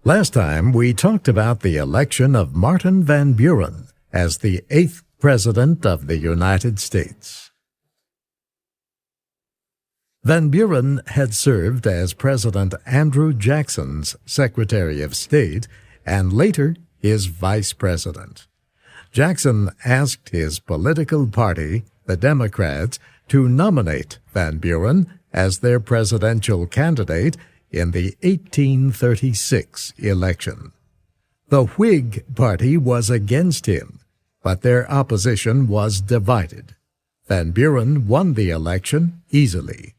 Last time, we talked about the election of Martin Van Buren as the 8th President of the United States. Van Buren had served as President Andrew Jackson's Secretary of State and later his Vice President. Jackson asked his political party, the Democrats, to nominate Van Buren as their presidential candidate in the 1836 election. The Whig Party was against him, but their opposition was divided. Van Buren won the election easily.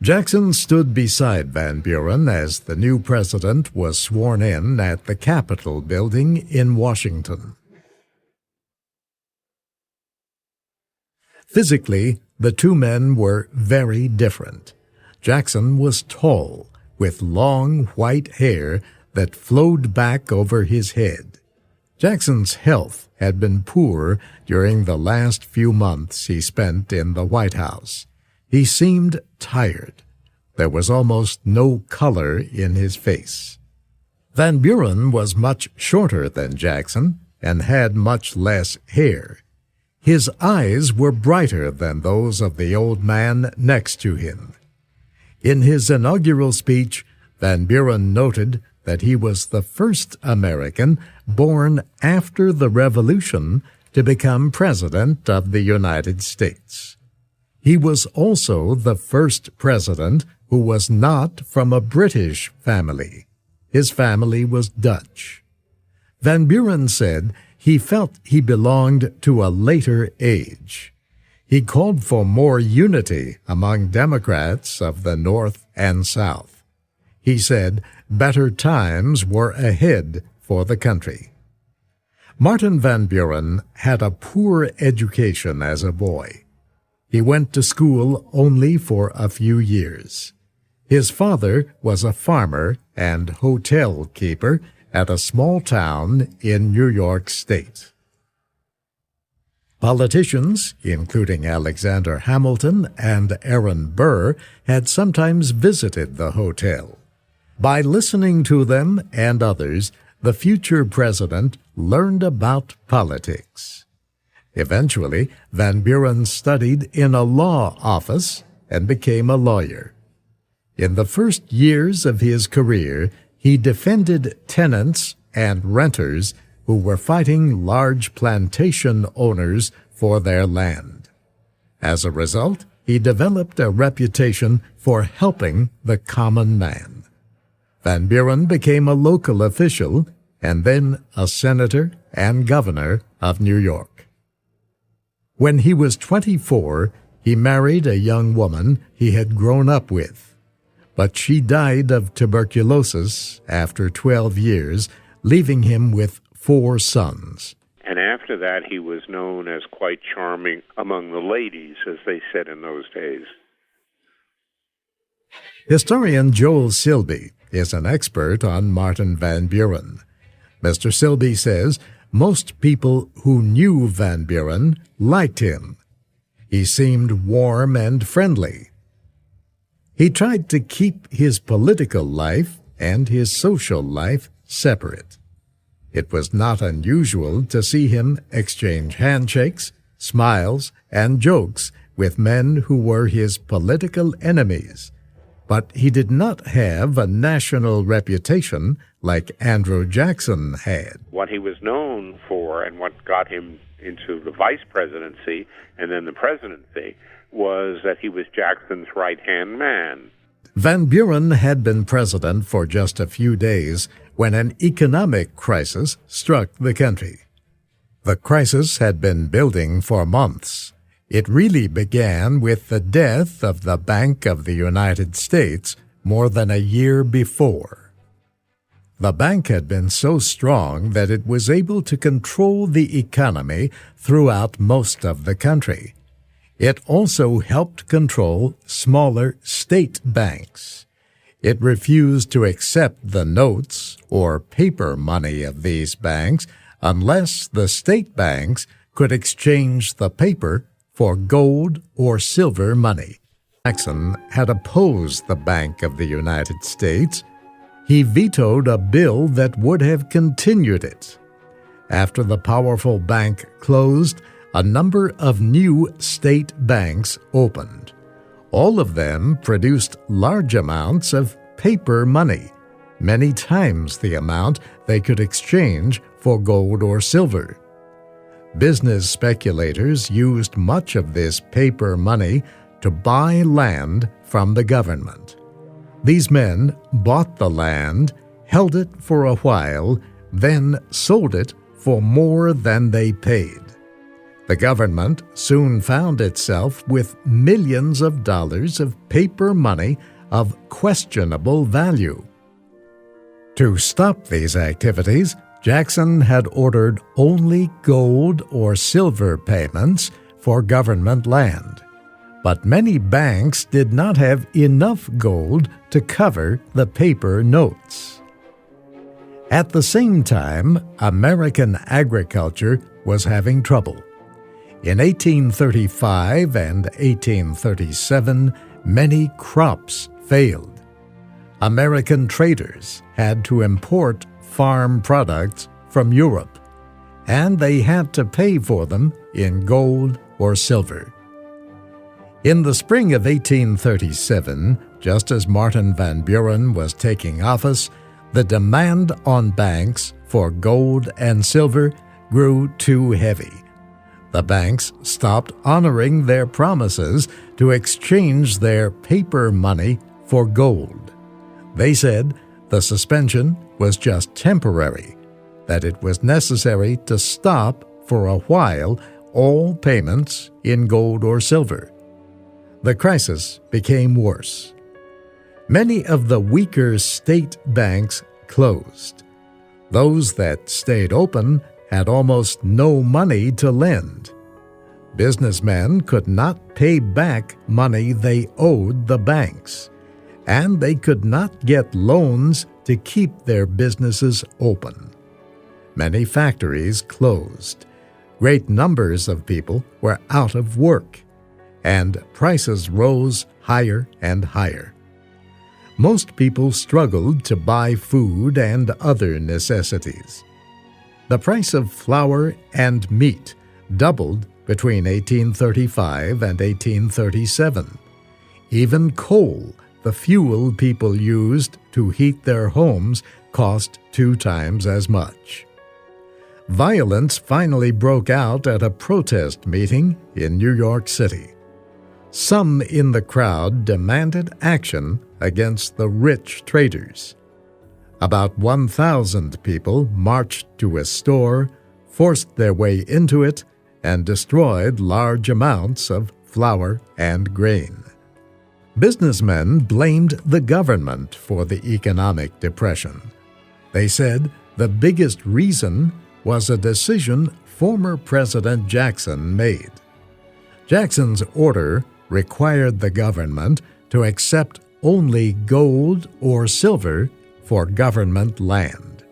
Jackson stood beside Van Buren as the new president was sworn in at the Capitol building in Washington. Physically, the two men were very different. Jackson was tall, with long white hair that flowed back over his head. Jackson's health had been poor during the last few months he spent in the White House. He seemed tired. There was almost no color in his face. Van Buren was much shorter than Jackson and had much less hair. His eyes were brighter than those of the old man next to him. In his inaugural speech, Van Buren noted that he was the first American born after the Revolution to become President of the United States. He was also the first president who was not from a British family. His family was Dutch. Van Buren said he felt he belonged to a later age. He called for more unity among Democrats of the North and South. He said better times were ahead for the country. Martin Van Buren had a poor education as a boy. He went to school only for a few years. His father was a farmer and hotel keeper at a small town in New York State. Politicians, including Alexander Hamilton and Aaron Burr, had sometimes visited the hotel. By listening to them and others, the future president learned about politics. Eventually, Van Buren studied in a law office and became a lawyer. In the first years of his career, he defended tenants and renters who were fighting large plantation owners for their land. As a result, he developed a reputation for helping the common man. Van Buren became a local official and then a senator and governor of New York. When he was 24, he married a young woman he had grown up with, but she died of tuberculosis after 12 years, leaving him with 4 sons. And after that, he was known as quite charming among the ladies, as they said in those days. Historian Joel Silby is an expert on Martin Van Buren. Mr. Silby says most people who knew Van Buren liked him. He seemed warm and friendly. He tried to keep his political life and his social life separate. It was not unusual to see him exchange handshakes, smiles, and jokes with men who were his political enemies. But he did not have a national reputation like Andrew Jackson had. What he was known for and what got him into the vice presidency and then the presidency was that he was Jackson's right-hand man. Van Buren had been president for just a few days when an economic crisis struck the country. The crisis had been building for months. It really began with the death of the Bank of the United States more than a year before. The bank had been so strong that it was able to control the economy throughout most of the country. It also helped control smaller state banks. It refused to accept the notes or paper money of these banks unless the state banks could exchange the paper for gold or silver money. Jackson had opposed the Bank of the United States. He vetoed a bill that would have continued it. After the powerful bank closed, a number of new state banks opened. All of them produced large amounts of paper money, many times the amount they could exchange for gold or silver. Business speculators used much of this paper money to buy land from the government. These men bought the land, held it for a while, then sold it for more than they paid. The government soon found itself with millions of dollars of paper money of questionable value. To stop these activities, Jackson had ordered only gold or silver payments for government land. But many banks did not have enough gold to cover the paper notes. At the same time, American agriculture was having trouble. In 1835 and 1837, many crops failed. American traders had to import farm products from Europe, and they had to pay for them in gold or silver. In the spring of 1837, just as Martin Van Buren was taking office, the demand on banks for gold and silver grew too heavy. The banks stopped honoring their promises to exchange their paper money for gold. They said the suspension was just temporary, that it was necessary to stop for a while all payments in gold or silver. The crisis became worse. Many of the weaker state banks closed. Those that stayed open had almost no money to lend. Businessmen could not pay back money they owed the banks, and they could not get loans to keep their businesses open. Many factories closed. Great numbers of people were out of work, and prices rose higher and higher. Most people struggled to buy food and other necessities. The price of flour and meat doubled between 1835 and 1837. Even coal, the fuel people used to heat their homes, cost 2 times as much. Violence finally broke out at a protest meeting in New York City. Some in the crowd demanded action against the rich traders. About 1,000 people marched to a store, forced their way into it, and destroyed large amounts of flour and grain. Businessmen blamed the government for the economic depression. They said the biggest reason was a decision former President Jackson made. Jackson's order required the government to accept only gold or silver for government land.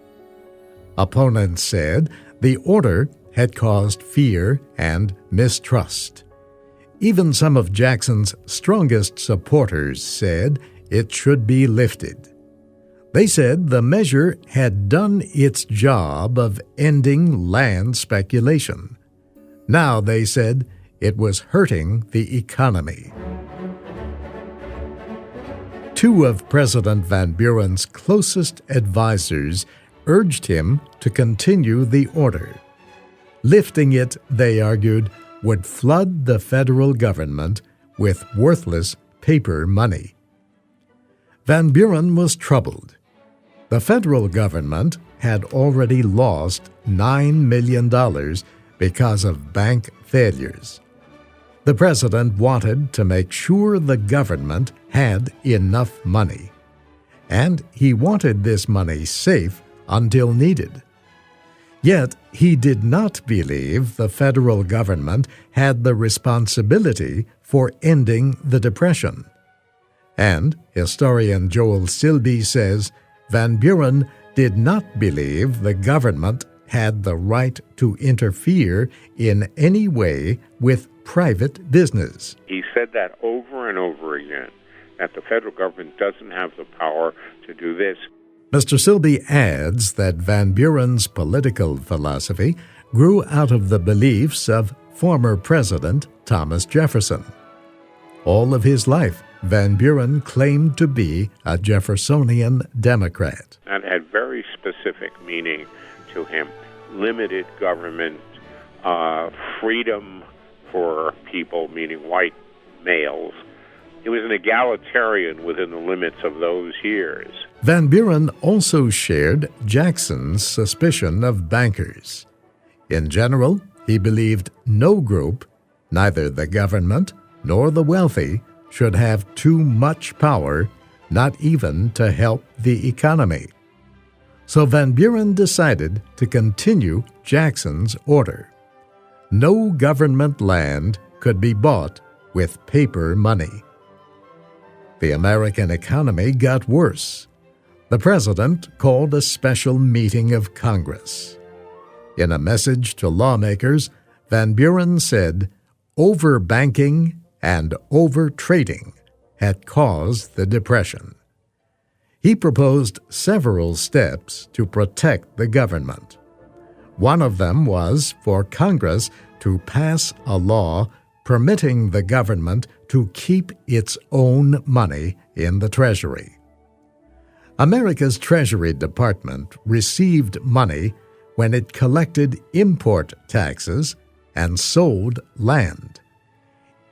Opponents said the order had caused fear and mistrust. Even some of Jackson's strongest supporters said it should be lifted. They said the measure had done its job of ending land speculation. Now, they said, it was hurting the economy. 2 of President Van Buren's closest advisers urged him to continue the order. Lifting it, they argued, would flood the federal government with worthless paper money. Van Buren was troubled. The federal government had already lost $9 million because of bank failures. The president wanted to make sure the government had enough money, and he wanted this money safe until needed. Yet he did not believe the federal government had the responsibility for ending the Depression. And historian Joel Silby says Van Buren did not believe the government had the right to interfere in any way with private business. He said that over and over again, that the federal government doesn't have the power to do this. Mr. Silby adds that Van Buren's political philosophy grew out of the beliefs of former President Thomas Jefferson. All of his life, Van Buren claimed to be a Jeffersonian Democrat. That had very specific meaning to him. Limited government, freedom for people, meaning white males. He was an egalitarian within the limits of those years. Van Buren also shared Jackson's suspicion of bankers. In general, he believed no group, neither the government nor the wealthy, should have too much power, not even to help the economy. So Van Buren decided to continue Jackson's order. No government land could be bought with paper money. The American economy got worse. The president called a special meeting of Congress. In a message to lawmakers, Van Buren said, "Overbanking and overtrading had caused the Depression." He proposed several steps to protect the government. One of them was for Congress to pass a law permitting the government to keep its own money in the Treasury. America's Treasury Department received money when it collected import taxes and sold land.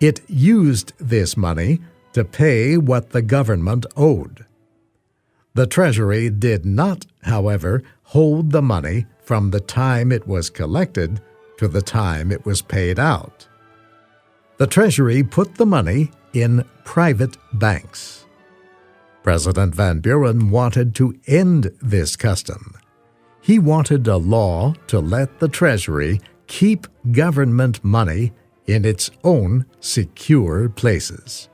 It used this money to pay what the government owed. The Treasury did not, however, hold the money from the time it was collected to the time it was paid out. The Treasury put the money in private banks. President Van Buren wanted to end this custom. He wanted a law to let the Treasury keep government money in its own secure places.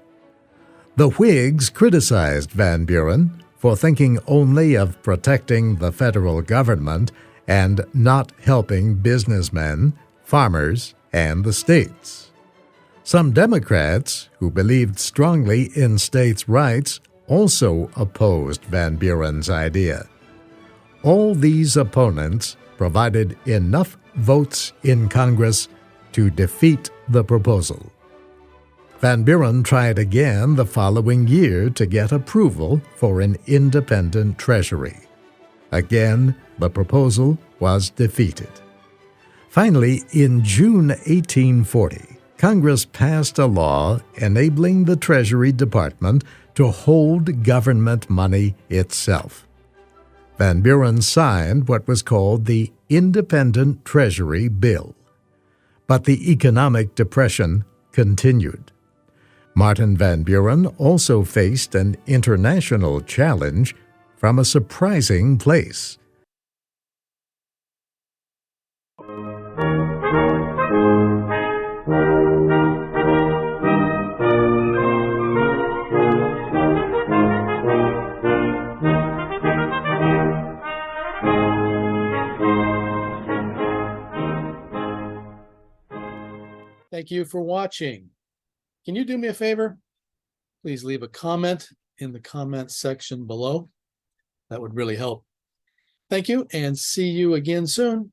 The Whigs criticized Van Buren for thinking only of protecting the federal government and not helping businessmen, farmers, and the states. Some Democrats, who believed strongly in states' rights, also opposed Van Buren's idea. All these opponents provided enough votes in Congress to defeat the proposal. Van Buren tried again the following year to get approval for an independent treasury. Again, the proposal was defeated. Finally, in June 1840, Congress passed a law enabling the Treasury Department to hold government money itself. Van Buren signed what was called the Independent Treasury Bill. But the economic depression continued. Martin Van Buren also faced an international challenge from a surprising place. Thank you for watching. Can you do me a favor? Please leave a comment in the comment section below. That would really help. Thank you, and see you again soon.